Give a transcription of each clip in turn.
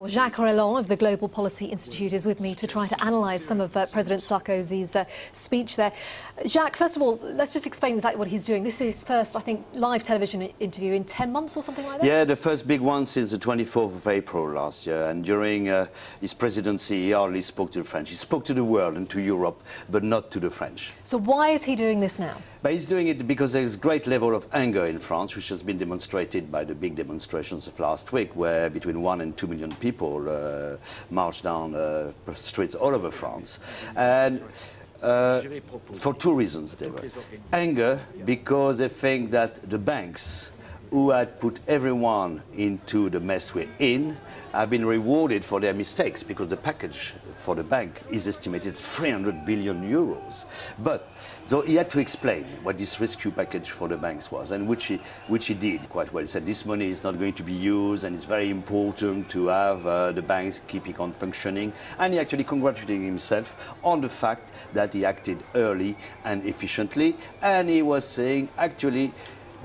Jacques Reland of the Global Policy Institute is with me to try to analyse some of President Sarkozy's speech there. Jacques, first of all, let's just explain exactly what he's doing. This is his first, I think, live television interview in 10 months or something like that? Yeah, the first big one since the 24th of April last year. And during his presidency, he hardly spoke to the French. He spoke to the world and to Europe, but not to the French. So why is he doing this now? But he's doing it because there's a great level of anger in France, which has been demonstrated by the big demonstrations of last week, where between 1 and 2 million people marched down the streets all over France. And for two reasons. They were anger because they think that the banks who had put everyone into the mess we're in have been rewarded for their mistakes, because the package for the bank is estimated 300 billion euros. But so he had to explain what this rescue package for the banks was, and which he did quite well. He said this money is not going to be used, and it's very important to have the banks keeping on functioning. And he actually congratulated himself on the fact that he acted early and efficiently. And he was saying, actually,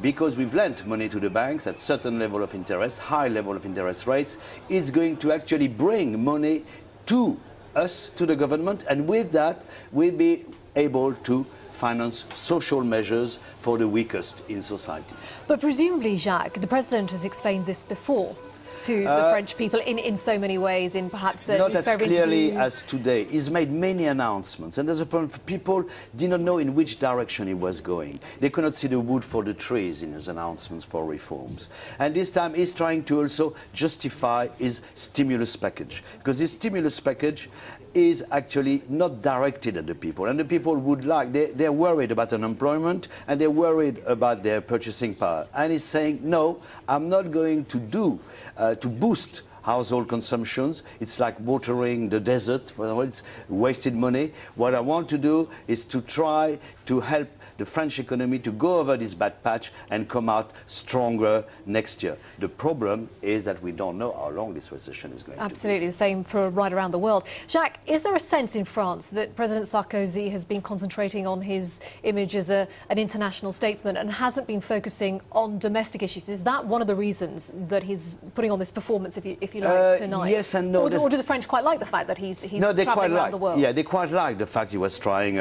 because we've lent money to the banks at certain level of interest, high level of interest rates, it's going to actually bring money to us, to the government, and with that we'll be able to finance social measures for the weakest in society. But presumably, Jacques, the President has explained this before to the French people in so many ways, in perhaps not as clearly interviews. as today. He's made many announcements, and there's a problem. People did not know in which direction he was going. They could not see the wood for the trees in his announcements for reforms. And this time he's trying to also justify his stimulus package, because this stimulus package is actually not directed at the people, and the people would like, they're worried about unemployment, and they're worried about their purchasing power. And he's saying, no, I'm not going to do to boost household consumptions. It's like watering the desert, for example, it's wasted money. What I want to do is to try to help the French economy to go over this bad patch and come out stronger next year. The problem is that we don't know how long this recession is going to be. Absolutely, the same for right around the world. Jacques, is there a sense in France that President Sarkozy has been concentrating on his image as an international statesman and hasn't been focusing on domestic issues? Is that one of the reasons that he's putting on this performance, if you like, tonight? Yes and no. Or do the French quite like the fact that he's no, travelling around the world? Yeah, they quite like the fact he was trying,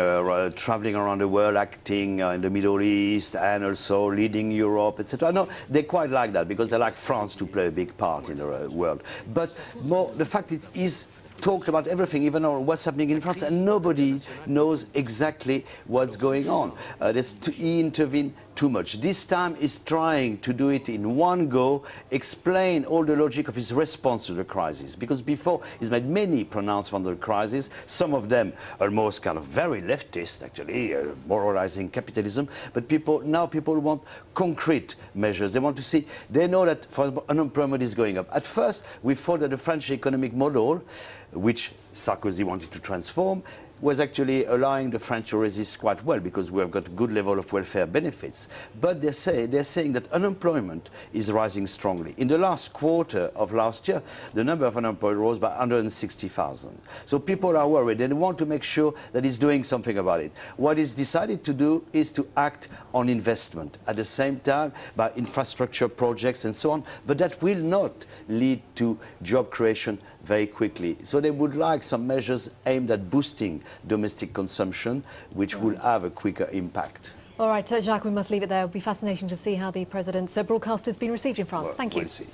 travelling around the world, acting in the Middle East, and also leading Europe, etc. No, they quite like that, because they like France to play a big part in the world. But more, the fact it is talked about everything, even what's happening in France, and nobody knows exactly what's going on. He intervened too much. This time he's trying to do it in one go, explain all the logic of his response to the crisis, because before he's made many pronouncements on the crisis, some of them almost kind of very leftist, actually, moralizing capitalism, but now people want concrete measures. They want to see, they know that, for example, unemployment is going up. At first we thought that the French economic model, which Sarkozy wanted to transform, was actually allowing the French to resist quite well, because we have got a good level of welfare benefits. But they're saying that unemployment is rising strongly. In the last quarter of last year, the number of unemployed rose by 160,000. So people are worried, and they want to make sure that he's doing something about it. What he's decided to do is to act on investment at the same time, by infrastructure projects and so on, but that will not lead to job creation very quickly. So they would like some measures aimed at boosting domestic consumption, which will have a quicker impact. All right, Jacques, we must leave it there. It will be fascinating to see how the President's broadcast has been received in France. Well, Thank you. We'll see.